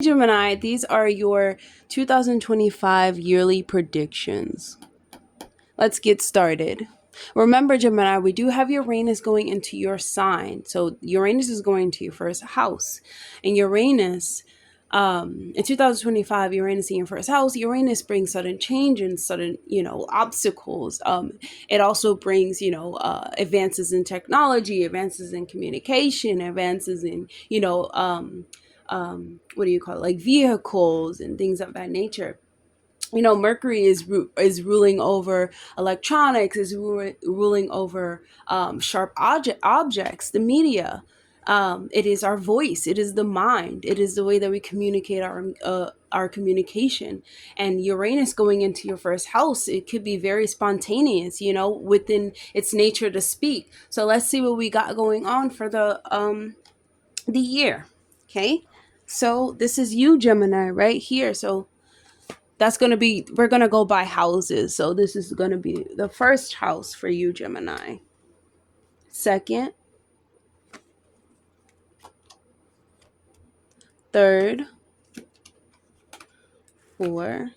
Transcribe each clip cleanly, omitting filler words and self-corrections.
Gemini, these are your 2025 yearly predictions. Let's get started. Remember, Gemini, we do have Uranus going into your sign. So Uranus is going to your first house. And Uranus, in 2025, Uranus in your first house, Uranus brings sudden change and sudden, obstacles. It also brings, advances in technology, advances in communication, advances in, what do you call it, like vehicles and things of that nature. Mercury is ruling over electronics, is ruling over sharp objects, the media. It is our voice, it is the mind, it is the way that we communicate our communication. And Uranus going into your first house, it could be very spontaneous, within its nature to speak. So let's see what we got going on for the year. Okay, so this is you, Gemini, right here. So that's going to be, we're going to go by houses. So this is going to be the first house for you, Gemini. Second, third, 4,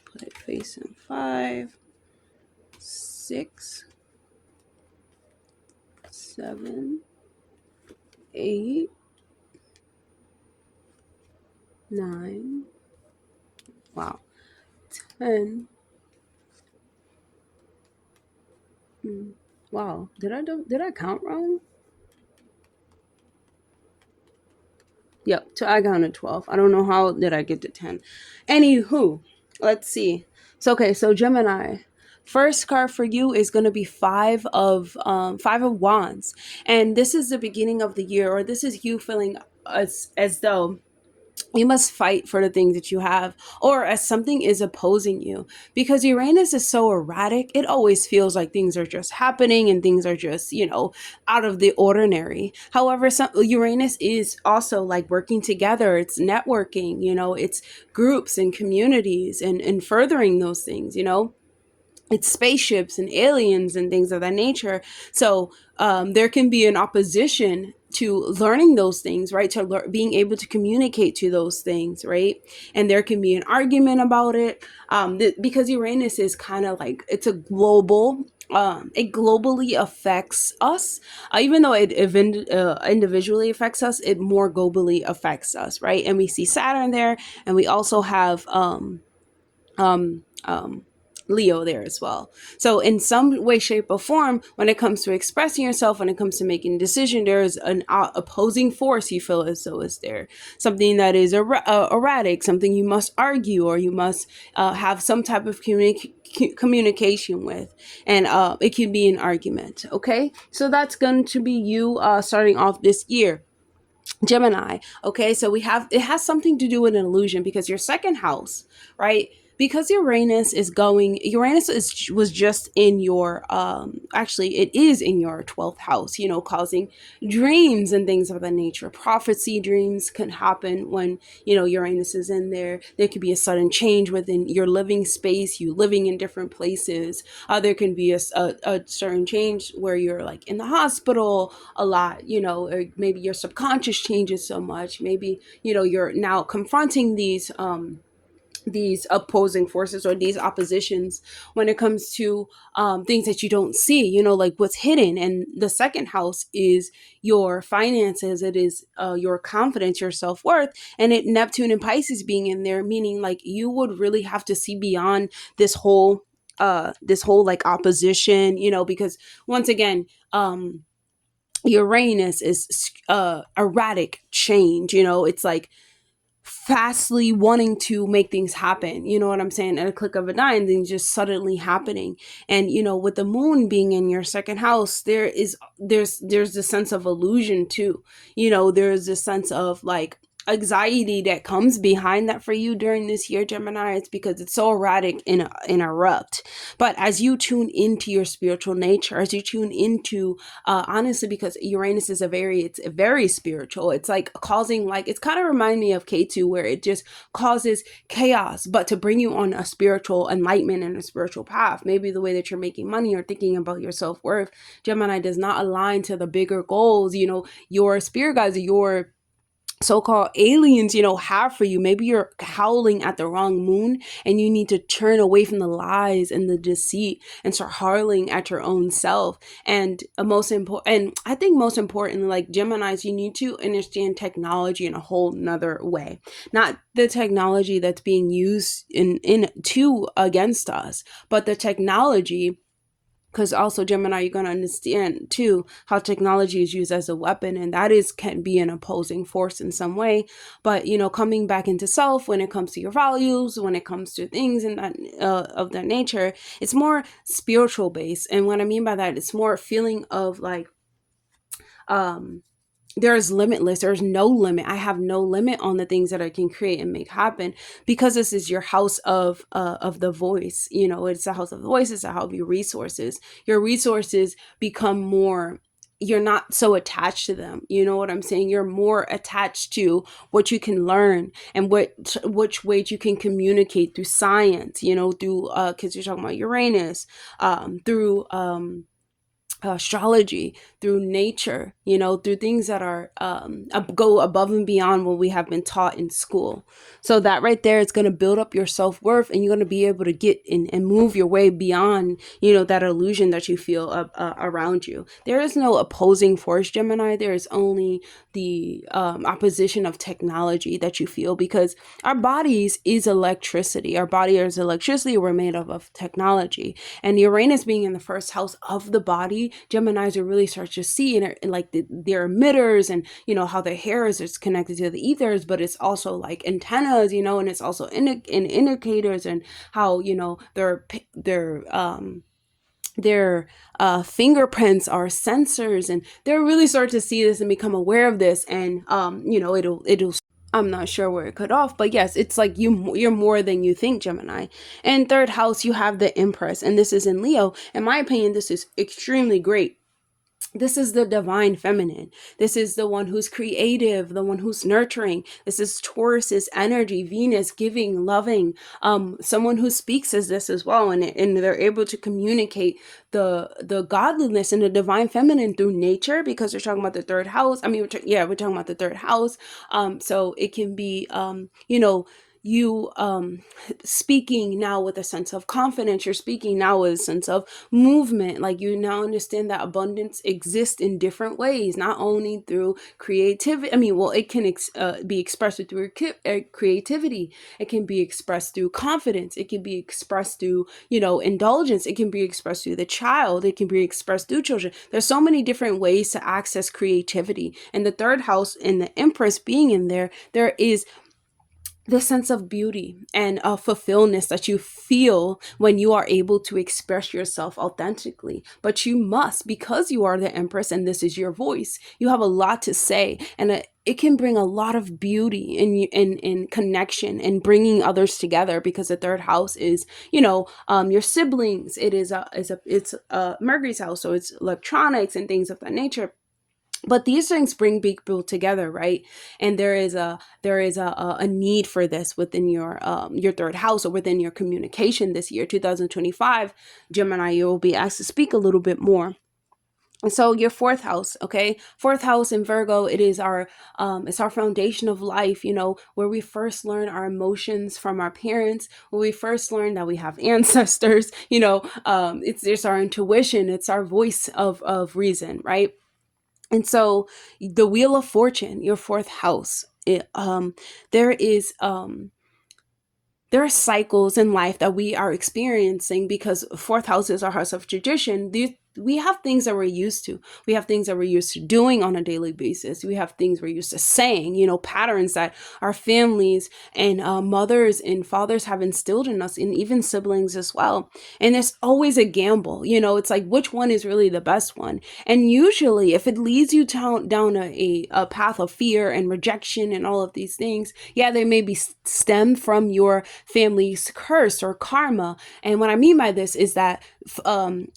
put it facing 5, 6, 7, 8, 9, wow, 10. Wow, did I count wrong? Yep, I counted 12. I don't know how did I get to 10. Anywho, let's see. So okay, so Gemini, first card for you is going to be five of wands, and this is the beginning of the year, or this is you feeling as though you must fight for the things that you have, or as something is opposing you, because Uranus is so erratic. It always feels like things are just happening and things are just, out of the ordinary. However, Uranus is also like working together. It's networking, it's groups and communities and furthering those things, it's spaceships and aliens and things of that nature. So there can be an opposition to learning those things, right? To being able to communicate to those things, right? And there can be an argument about it, because Uranus is kind of like, it's a global, it globally affects us, even though it individually affects us, it more globally affects us, right? And we see Saturn there, and we also have Leo there as well. So in some way, shape, or form, when it comes to expressing yourself, when it comes to making a decision, there is an opposing force you feel as though is there. Something that is erratic, something you must argue, or you must have some type of communication with. And it can be an argument, okay? So that's going to be you starting off this year, Gemini. Okay, so it has something to do with an illusion, because your second house, right? Because Uranus was just in your, actually it is in your 12th house, causing dreams and things of that nature. Prophecy dreams can happen when, Uranus is in there. There could be a sudden change within your living space, you living in different places. There can be a certain change where you're like in the hospital a lot, or maybe your subconscious changes so much. Maybe, you're now confronting these opposing forces or these oppositions when it comes to things that you don't see, like what's hidden. And the second house is your finances. It is your confidence, your self-worth, and Neptune and Pisces being in there, meaning like you would really have to see beyond this whole like opposition, because once again, Uranus is erratic change. It's like fastly wanting to make things happen, you know what I'm saying, at a click of a dime, things just suddenly happening. And with the moon being in your second house, there's a sense of illusion too. There's a sense of like anxiety that comes behind that for you during this year, Gemini. It's because it's so erratic and erupt. But as you tune into your spiritual nature, as you tune into honestly, because Uranus is it's very spiritual. It's like causing, like, it's kind of remind me of K2, where it just causes chaos, but to bring you on a spiritual enlightenment and a spiritual path. Maybe the way that you're making money or thinking about your self-worth, Gemini, does not align to the bigger goals. Your spirit guides, your so-called aliens, have for you. Maybe you're howling at the wrong moon and you need to turn away from the lies and the deceit and start howling at your own self. And most important, and I think most importantly, like Geminis, you need to understand technology in a whole nother way. Not the technology that's being used in to against us, but the technology, because also Gemini, you're going to understand too how technology is used as a weapon, and that can be an opposing force in some way. But coming back into self when it comes to your values, when it comes to things in that of that nature, it's more spiritual based. And what I mean by that, it's more a feeling of like there's limitless, there's no limit. I have no limit on the things that I can create and make happen, because this is your house of the voice. It's a house of the voice. It's a house of your resources become more, you're not so attached to them. You know what I'm saying? You're more attached to what you can learn and which ways you can communicate through science, through because you're talking about Uranus, through astrology, through nature, through things that are go above and beyond what we have been taught in school. So that right there is going to build up your self-worth, and you're going to be able to get in and move your way beyond that illusion that you feel around you. There is no opposing force, Gemini. There is only the opposition of technology that you feel, because our bodies is electricity. Our body is electricity. We're made of technology. And Uranus being in the first house of the body, Geminis will really start to see and like their emitters, and how their hair is connected to the ethers, but it's also like antennas, and it's also indicators, and how their fingerprints are sensors, and they'll really start to see this and become aware of this. And it'll I'm not sure where it cut off, but yes, it's like you're more than you think, Gemini. And third house, you have the Empress, and this is in Leo. In my opinion, this is extremely great. This is the divine feminine. This is the one who's creative, the one who's nurturing. This is Taurus's energy, Venus, giving, loving. Someone who speaks as this as well, and they're able to communicate the godliness and the divine feminine through nature, because they're talking about the third house. I mean, we're talking about the third house. So it can be, you speaking now with a sense of confidence. You're speaking now with a sense of movement. Like, you now understand that abundance exists in different ways, not only through creativity. I mean, well, it can be expressed through creativity. It can be expressed through confidence. It can be expressed through indulgence. It can be expressed through the child. It can be expressed through children. There's so many different ways to access creativity. And the third house and the Empress being in there is the sense of beauty and fulfillment that you feel when you are able to express yourself authentically. But you must, because you are the Empress and this is your voice, you have a lot to say, and it can bring a lot of beauty in connection and bringing others together, because the third house is your siblings. It's Mercury's house, so it's electronics and things of that nature. But these things bring people together, right? And there is a need for this within your third house, or within your communication this year, 2025. Gemini, you will be asked to speak a little bit more. And so your fourth house, okay? Fourth house in Virgo, it's our foundation of life, where we first learn our emotions from our parents, where we first learn that we have ancestors, it's our intuition, it's our voice of reason, right? And so the Wheel of Fortune, your fourth house, there are cycles in life that we are experiencing, because fourth house is our house of tradition. We have things that we're used to. We have things that we're used to doing on a daily basis. We have things we're used to saying, patterns that our families and mothers and fathers have instilled in us, and even siblings as well. And there's always a gamble, it's like, which one is really the best one? And usually if it leads you down a path of fear and rejection and all of these things, they may be stemmed from your family's curse or karma. And what I mean by this is that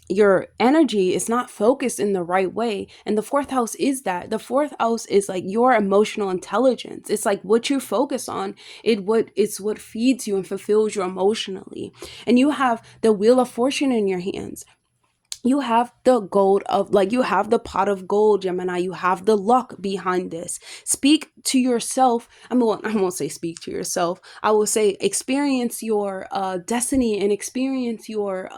your energy is not focused in the right way. And the fourth house is that. The fourth house is like your emotional intelligence. It's like what you focus on. It's what feeds you and fulfills you emotionally. And you have the Wheel of Fortune in your hands. you have the gold of, like, you have the pot of gold, Gemini. You have the luck behind this. Speak to yourself. I won't say speak to yourself. I will say experience your destiny, and experience your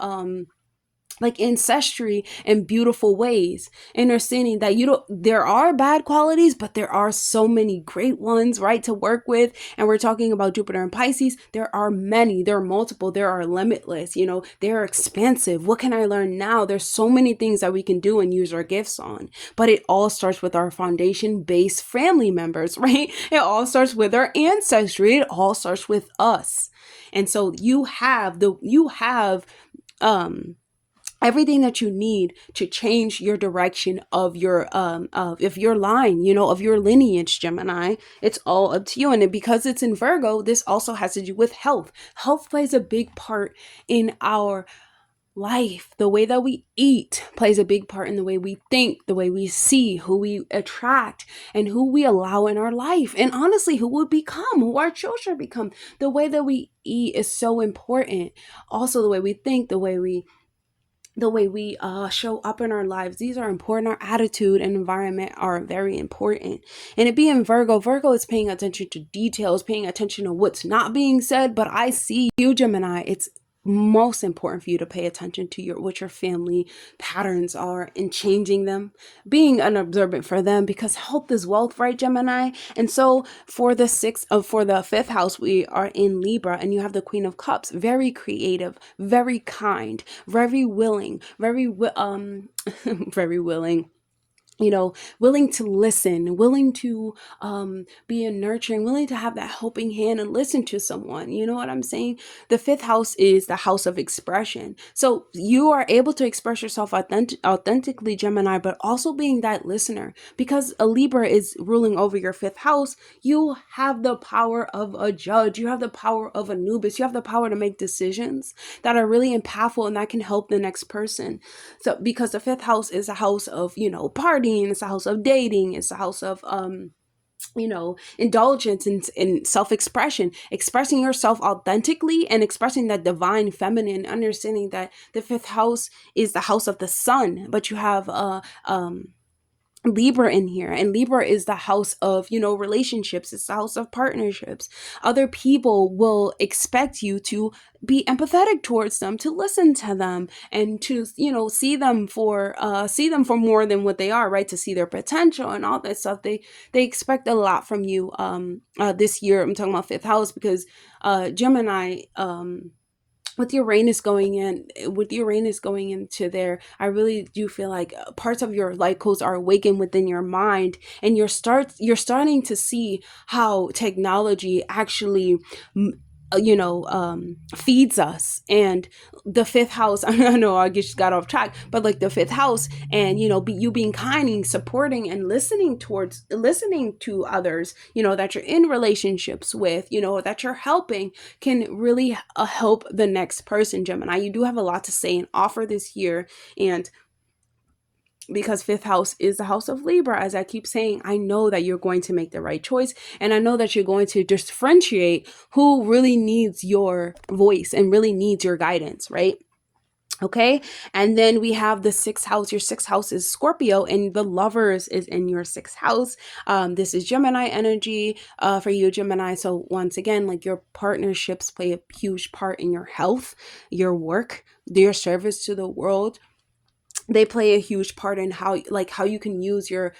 like ancestry in beautiful ways, understanding that you don't, there are bad qualities, but there are so many great ones, right, to work with. And we're talking about Jupiter and Pisces. There are many, there are multiple, there are limitless, you know, they're expansive. What can I learn now? There's so many things that we can do and use our gifts on, but it all starts with our foundation based family members, right? It all starts with our ancestry. It all starts with us. And so you have everything that you need to change your direction of your line, you know, of your lineage, Gemini. It's all up to you. And because it's in Virgo, this also has to do with health. Health plays a big part in our life. The way that we eat plays a big part in the way we think, the way we see, who we attract, and who we allow in our life, and honestly who we become, who our children become. The way that we eat is so important. Also, the way we think, the way we show up in our lives, these are important. Our attitude and environment are very important. And it being Virgo is paying attention to details, paying attention to what's not being said. But I see you, Gemini, it's most important for you to pay attention to what your family patterns are, and changing them, being unobservant for them, because health is wealth, right, Gemini? And so for the fifth house, we are in Libra, and you have the Queen of Cups, very creative, very kind, very willing, very willing, you know, willing to listen, willing to be a nurturing, willing to have that helping hand and listen to someone. You know what I'm saying? The fifth house is the house of expression. So you are able to express yourself authentically, Gemini, but also being that listener, because a Libra is ruling over your fifth house. You have the power of a judge. You have the power of Anubis. You have the power to make decisions that are really impactful and that can help the next person. So because the fifth house is a house of, you know, partying, it's a house of dating, it's a house of you know, indulgence and self-expression, expressing yourself authentically and expressing that divine feminine, understanding that the fifth house is the house of the sun, but you have Libra in here, and Libra is the house of, you know, relationships. It's the house of partnerships. Other people will expect you to be empathetic towards them, to listen to them, and to, you know, see them for more than what they are, right? To see their potential and all that stuff. They expect a lot from you this year. I'm talking about fifth house because Gemini, with Uranus going into there, I really do feel like parts of your light codes are awakened within your mind, and you're starting to see how technology actually feeds us. And the fifth house, I know I just got off track, but like the fifth house, and you know, you being kind and supporting and listening to others, you know, that you're in relationships with, you know, that you're helping, can really help the next person, Gemini. You do have a lot to say and offer this year. And because fifth house is the house of Libra, as I keep saying, I know that you're going to make the right choice, and I know that you're going to differentiate who really needs your voice and really needs your guidance, right? Okay. And then we have the sixth house. Your sixth house is Scorpio, and the Lovers is in your sixth house. This is Gemini energy for you, Gemini. So once again, like, your partnerships play a huge part in your health, your work, your service to the world. They play a huge part in how you can use your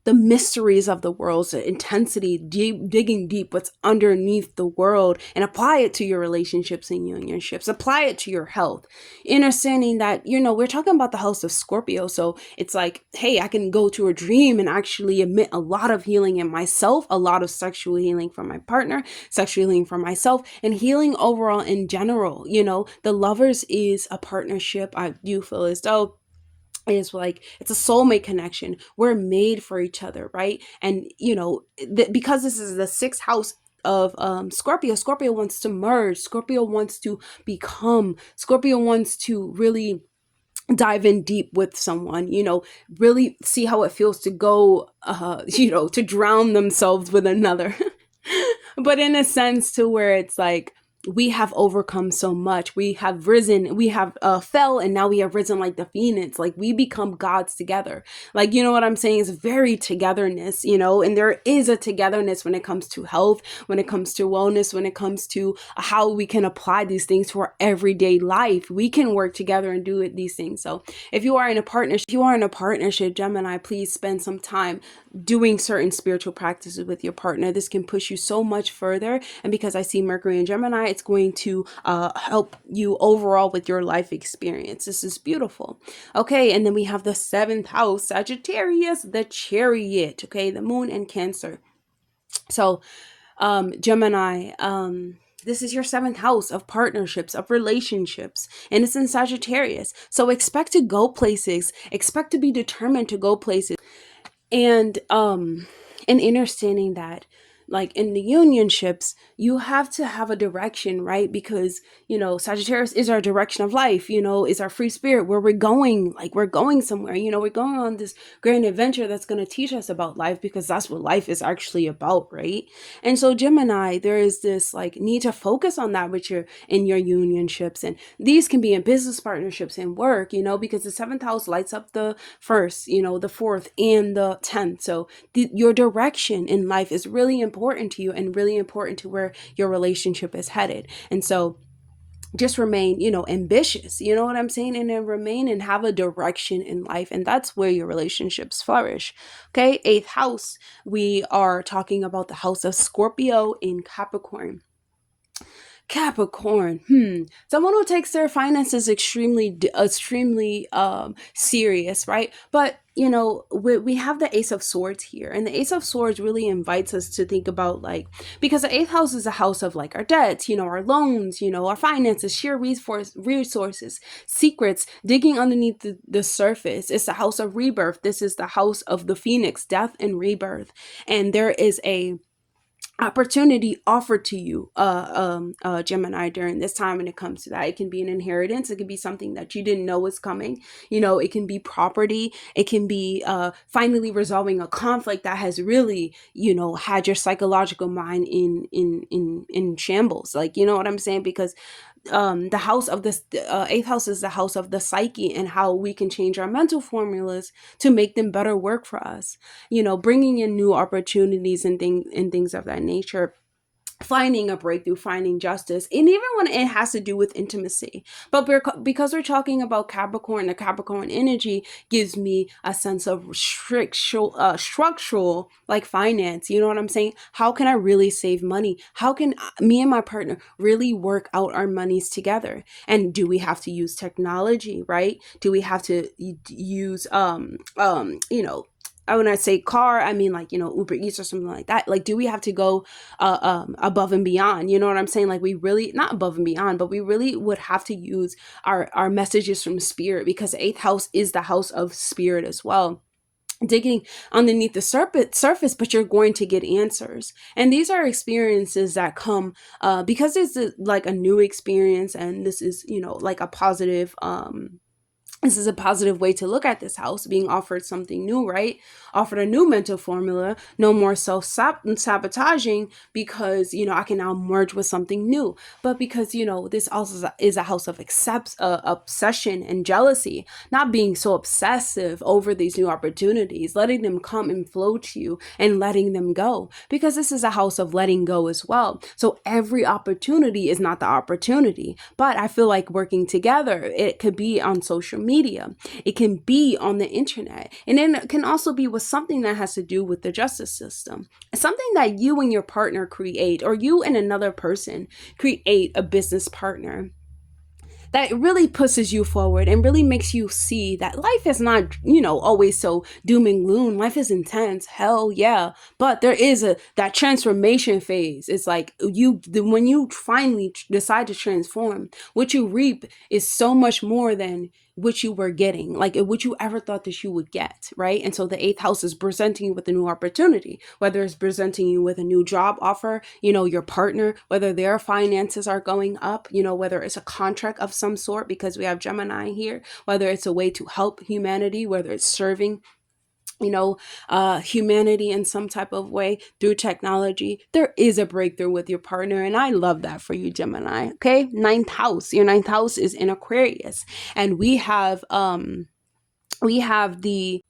the mysteries of the world, the intensity, digging deep what's underneath the world, and apply it to your relationships and unionships, apply it to your health, understanding that, you know, we're talking about the house of Scorpio. So it's like, hey, I can go to a dream and actually admit a lot of healing in myself, a lot of sexual healing from my partner, sexual healing from myself, and healing overall in general. You know, the Lovers is a partnership. I do feel as though it's like, it's a soulmate connection. We're made for each other, right? And you know, because this is the sixth house of Scorpio wants to merge, Scorpio wants to become, Scorpio wants to really dive in deep with someone, you know, really see how it feels to go you know, to drown themselves with another but in a sense to where it's like, we have overcome so much. We have risen, we have fell, and now we have risen like the phoenix. Like we become gods together. Like, you know what I'm saying? It's very togetherness, you know, and there is a togetherness when it comes to health, when it comes to wellness, when it comes to how we can apply these things to our everyday life. We can work together and do these things. So if you are in a partnership, Gemini, please spend some time doing certain spiritual practices with your partner. This can push you so much further. And because I see Mercury in Gemini, it's going to help you overall with your life experience. This is beautiful. Okay, and then we have the 7th house, Sagittarius, the Chariot. Okay, the moon and Cancer. So Gemini, this is your 7th house of partnerships, of relationships, and it's in Sagittarius. So expect to go places, expect to be determined to go places. And understanding that, like in the unionships, you have to have a direction, right? Because, you know, Sagittarius is our direction of life, you know, is our free spirit, where we're going, like we're going somewhere, you know, we're going on this grand adventure that's going to teach us about life, because that's what life is actually about, right? And so Gemini, there is this like need to focus on that with your in your unionships, and these can be in business partnerships and work, you know, because the 7th house lights up the 1st, you know, the 4th and the 10th. So your direction in life is really important to you and really important to where your relationship is headed. And so just remain, you know, ambitious, you know what I'm saying? And then remain and have a direction in life. And that's where your relationships flourish. Okay. 8th house, we are talking about the house of Scorpio in Capricorn. Capricorn, someone who takes their finances extremely serious, right? But you know, we have the Ace of Swords here, and the Ace of Swords really invites us to think about, like, because the 8th house is a house of like our debts, you know, our loans, you know, our finances, sheer resources, secrets, digging underneath the surface. It's the house of rebirth. This is the house of the phoenix, death and rebirth, and there is a opportunity offered to you, Gemini, during this time. When it comes to that, it can be an inheritance, it can be something that you didn't know was coming, you know, it can be property, it can be finally resolving a conflict that has really, you know, had your psychological mind in shambles, like, you know what I'm saying? Because the house of this 8th house is the house of the psyche, and how we can change our mental formulas to make them better work for us, you know, bringing in new opportunities and things of that nature, finding a breakthrough, finding justice, and even when it has to do with intimacy. But because we're talking about Capricorn, the Capricorn energy gives me a sense of structural, like finance. You know what I'm saying? How can I really save money? How can me and my partner really work out our monies together? And do we have to use technology, right? Do we have to use you know, when I say car, I mean, like, you know, Uber Eats or something like that. Like, do we have to go above and beyond? You know what I'm saying? Like, we really, not above and beyond, but we really would have to use our messages from spirit, because the 8th house is the house of spirit as well. Digging underneath the surface, but you're going to get answers. And these are experiences that come because it's like a new experience, and this is, you know, like a positive this is a positive way to look at this house, being offered something new, right? Offered a new mental formula, no more self-sabotaging, because, you know, I can now merge with something new. But because, you know, this also is a house of obsession and jealousy, not being so obsessive over these new opportunities, letting them come and flow to you and letting them go, because this is a house of letting go as well. So every opportunity is not the opportunity, but I feel like working together, it could be on social media, it can be on the internet, and then it can also be with something that has to do with the justice system, something that you and your partner create, or you and another person create a business partner that really pushes you forward and really makes you see that life is not, you know, always so doom and gloom. Life is intense, hell yeah, but there is that transformation phase. It's like when you finally decide to transform, what you reap is so much more than what you were getting, like what you ever thought that you would get, right? And so the 8th house is presenting you with a new opportunity, whether it's presenting you with a new job offer, you know, your partner, whether their finances are going up, you know, whether it's a contract of some sort, because we have Gemini here, whether it's a way to help humanity, whether it's serving you know, humanity in some type of way through technology, there is a breakthrough with your partner. And I love that for you, Gemini. Okay. Ninth house. Your ninth house is in Aquarius. And we have the,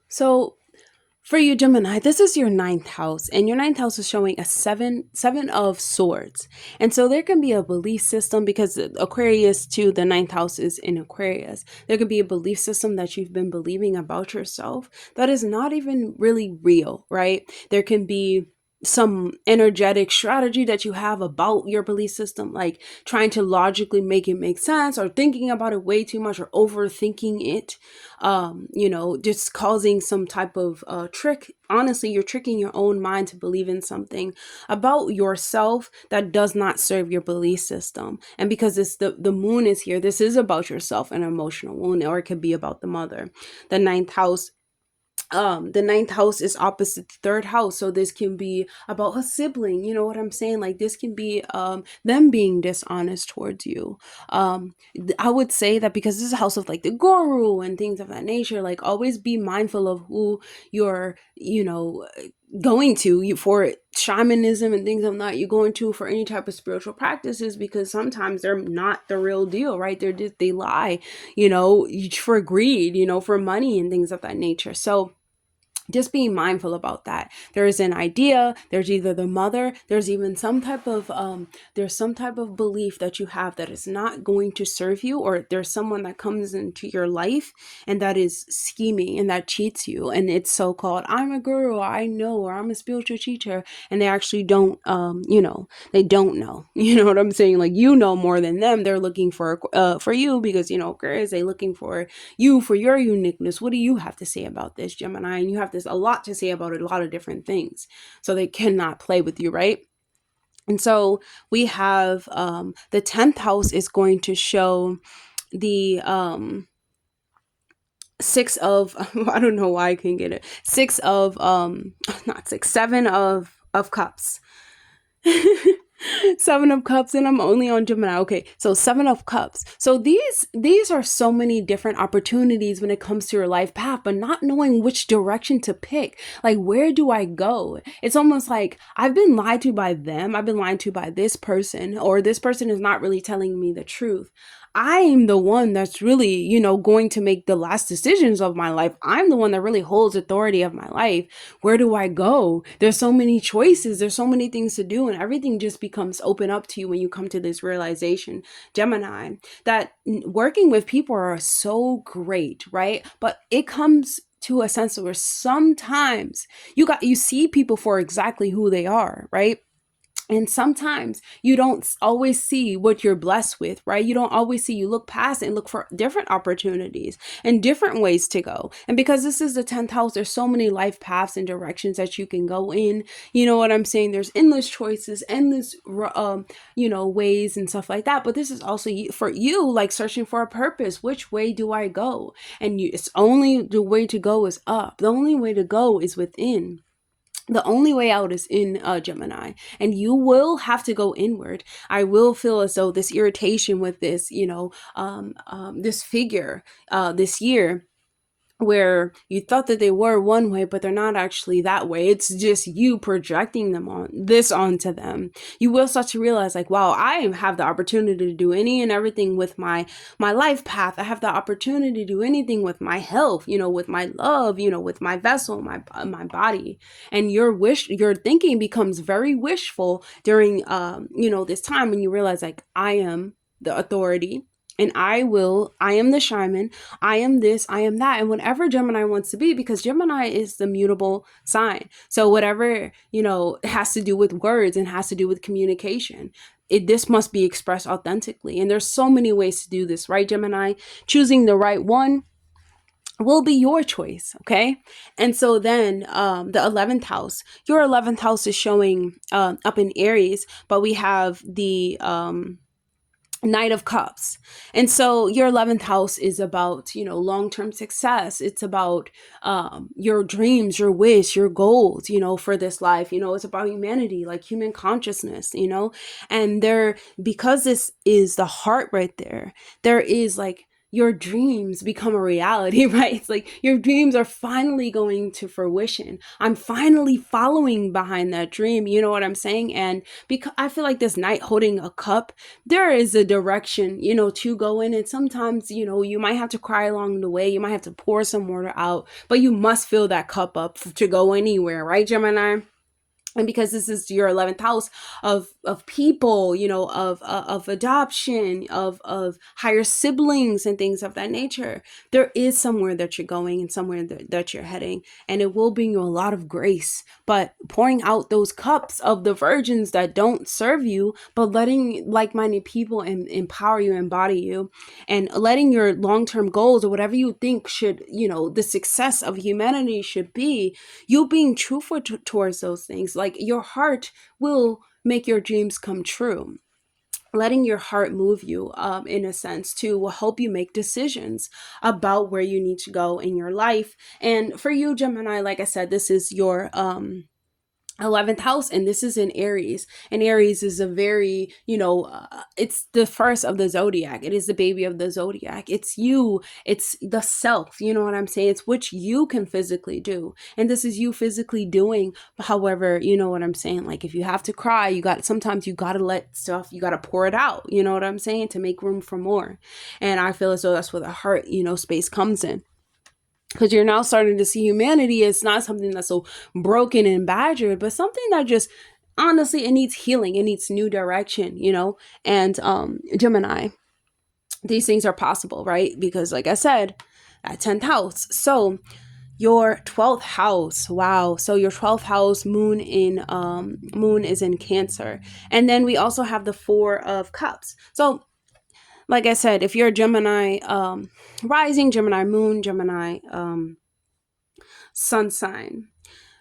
so for you, Gemini, this is your ninth house, and your ninth house is showing a seven of swords. And so there can be a belief system, because Aquarius too, the ninth house is in Aquarius. There can be a belief system that you've been believing about yourself that is not even really real, right? There can be some energetic strategy that you have about your belief system, like trying to logically make it make sense, or thinking about it way too much, or overthinking it, just causing some type of trick. Honestly, you're tricking your own mind to believe in something about yourself that does not serve your belief system. And because it's the moon is here, this is about yourself, an emotional wound, or it could be about the mother. The ninth house is opposite the third house, so this can be about a sibling, you know what I'm saying? Like, this can be them being dishonest towards you. I would say that because this is a house of like the guru and things of that nature, like, always be mindful of who you're, going to you for shamanism and things of that, you're going to for any type of spiritual practices, because sometimes they're not the real deal, right? They lie, for greed, for money and things of that nature. So just being mindful about that. There is an idea, there's either the mother, there's even some type of belief that you have that is not going to serve you, or there's someone that comes into your life and that is scheming and that cheats you, and it's so-called, I'm a guru, I know, or I'm a spiritual teacher, and they actually don't they don't know. You know what I'm saying? Like, more than them. They're looking for you, because Aquarius, they looking for you, for your uniqueness. What do you have to say about this, Gemini? And you have a lot to say about a lot of different things, so they cannot play with you, right? And so we have the 10th house is going to show the six of I don't know why I couldn't get it, seven of cups. Seven of Cups, and I'm only on Gemini. Okay, so Seven of Cups. So these are so many different opportunities when it comes to your life path, but not knowing which direction to pick. Like, where do I go? It's almost like I've been lied to by them. I've been lied to by this person, or this person is not really telling me the truth. I'm the one that's really, going to make the last decisions of my life. I'm the one that really holds authority of my life. Where do I go? There's so many choices. There's so many things to do, and everything just becomes open up to you when you come to this realization, Gemini, that working with people are so great, right? But it comes to a sense where sometimes you see people for exactly who they are, right? And sometimes you don't always see what you're blessed with, right? You don't always see, you look past it and look for different opportunities and different ways to go. And because this is the 10th house, there's so many life paths and directions that you can go in. You know what I'm saying? There's endless choices, endless, ways and stuff like that. But this is also for you, like searching for a purpose. Which way do I go? And it's only the way to go is up. The only way to go is within. The only way out is in Gemini, and you will have to go inward. I will feel as though this irritation with this, this figure this year, where you thought that they were one way, but they're not actually that way. It's just you projecting onto them. You will start to realize, like, wow, I have the opportunity to do any and everything with my life path. I have the opportunity to do anything with my health, with my love, with my vessel, my body. And your thinking becomes very wishful during, this time when you realize, like, I am the authority. And I am the shaman, I am this, I am that, and whatever Gemini wants to be, because Gemini is the mutable sign. So whatever, has to do with words and has to do with communication, this must be expressed authentically. And there's so many ways to do this, right, Gemini? Choosing the right one will be your choice, okay? And so then the 11th house, your 11th house is showing up in Aries, but we have the Knight of Cups. And so your 11th house is about, long-term success. It's about your dreams, your wish, your goals, for this life. It's about humanity, like human consciousness, and because this is the heart right there is like, your dreams become a reality, right? It's like your dreams are finally going to fruition. I'm finally following behind that dream. You know what I'm saying? And because I feel like this knight holding a cup, there is a direction, to go in. And sometimes, you might have to cry along the way. You might have to pour some water out, but you must fill that cup up to go anywhere, right, Gemini? And because this is your 11th house of people, of adoption, of higher siblings and things of that nature, there is somewhere that you're going and somewhere that you're heading, and it will bring you a lot of grace. But pouring out those cups of the virgins that don't serve you, but letting like-minded people empower you, embody you, and letting your long-term goals or whatever you think should, the success of humanity should be, you being truthful towards those things. Like, your heart will make your dreams come true. Letting your heart move you, in a sense, too, will help you make decisions about where you need to go in your life. And for you, Gemini, like I said, this is your 11th house, and this is in Aries, and Aries is a very, it's the first of the zodiac. It is the baby of the zodiac. It's you, it's the self, you know what I'm saying? It's what you can physically do, and this is you physically doing. However, you know what I'm saying? Like, if you have to cry, sometimes you gotta let stuff, you gotta pour it out, you know what I'm saying, to make room for more. And I feel as though that's where the heart, space comes in. Because you're now starting to see humanity as not something that's so broken and badgered, but something that just, honestly, it needs healing. It needs new direction, And Gemini, these things are possible, right? Because like I said, that 10th house. So your 12th house, wow. So your 12th house, moon is in Cancer. And then we also have the 4 of Cups. So like I said, if you're a Gemini rising, Gemini moon, Gemini sun sign,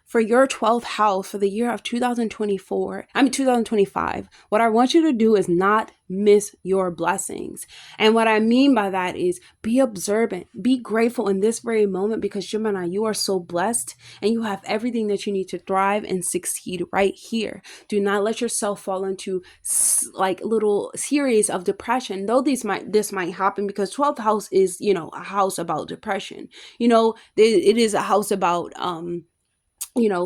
for your 12th house for the year of 2025, what I want you to do is not miss your blessings. And what I mean by that is be observant, be grateful in this very moment, because Gemini, you are so blessed and you have everything that you need to thrive and succeed right here. Do not let yourself fall into like little series of depression, though this might happen, because 12th house is, a house about depression. It is a house about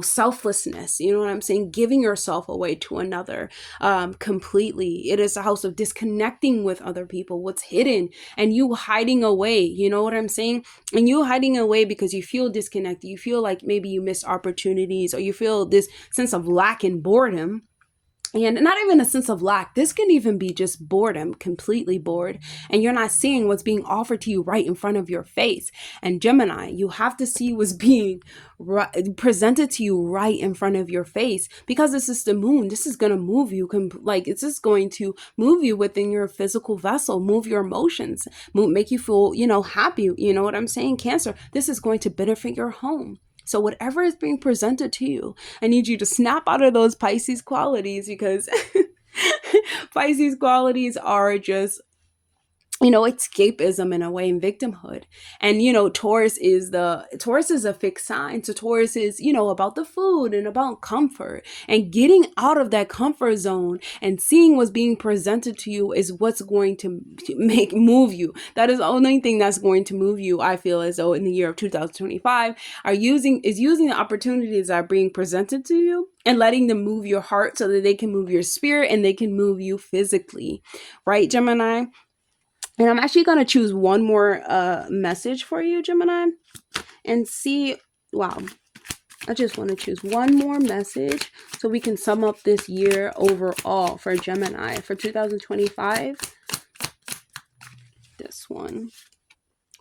selflessness, you know what I'm saying? Giving yourself away to another completely. It is a house of disconnecting with other people, what's hidden, and you hiding away, you know what I'm saying? And you hiding away because you feel disconnected. You feel like maybe you missed opportunities, or you feel this sense of lack and boredom. And not even a sense of lack. This can even be just boredom, completely bored. And you're not seeing what's being offered to you right in front of your face. And Gemini, you have to see what's being presented to you right in front of your face, because this is the moon. This is going to move you. It's just going to move you within your physical vessel, move your emotions, make you feel, happy. You know what I'm saying? Cancer, this is going to benefit your home. So whatever is being presented to you, I need you to snap out of those Pisces qualities, because Pisces qualities are just, escapism in a way, and victimhood. And, Taurus is a fixed sign. So Taurus is, about the food and about comfort, and getting out of that comfort zone and seeing what's being presented to you is what's going to move you. That is the only thing that's going to move you. I feel as though in the year of 2025 using the opportunities that are being presented to you and letting them move your heart so that they can move your spirit and they can move you physically. Right, Gemini? And I'm actually going to choose one more message for you, Gemini, and see, wow, I just want to choose one more message so we can sum up this year overall for Gemini for 2025. This one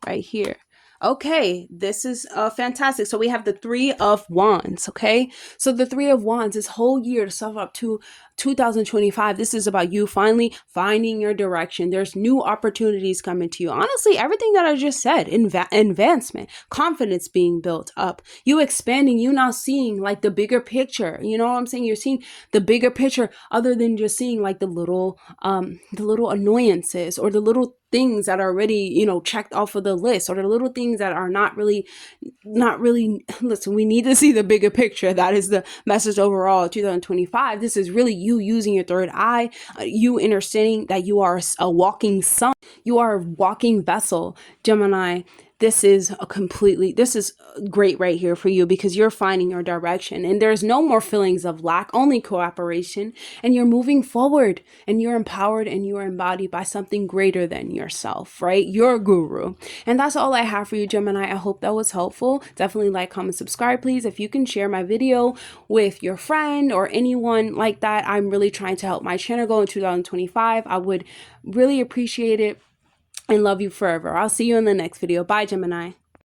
right here. Okay, this is fantastic. So we have the 3 of Wands, okay? So the 3 of Wands, this whole year to sum up to 2025, this is about you finally finding your direction. There's new opportunities coming to you. Honestly, everything that I just said, advancement, confidence being built up, you expanding, you now seeing like the bigger picture. You know what I'm saying? You're seeing the bigger picture other than just seeing like the little annoyances or the little things that are already, checked off of the list, or the little things that are not really, listen, we need to see the bigger picture. That is the message overall of 2025. This is really you using your third eye, you understanding that you are a walking sun, you are a walking vessel, Gemini. This is great right here for you because you're finding your direction and there's no more feelings of lack, only cooperation, and you're moving forward and you're empowered and you're embodied by something greater than yourself, right? Your guru. And that's all I have for you, Gemini. I hope that was helpful. Definitely like, comment, subscribe, please. If you can share my video with your friend or anyone like that, I'm really trying to help my channel go in 2025. I would really appreciate it. And love you forever. I'll see you in the next video. Bye, Gemini.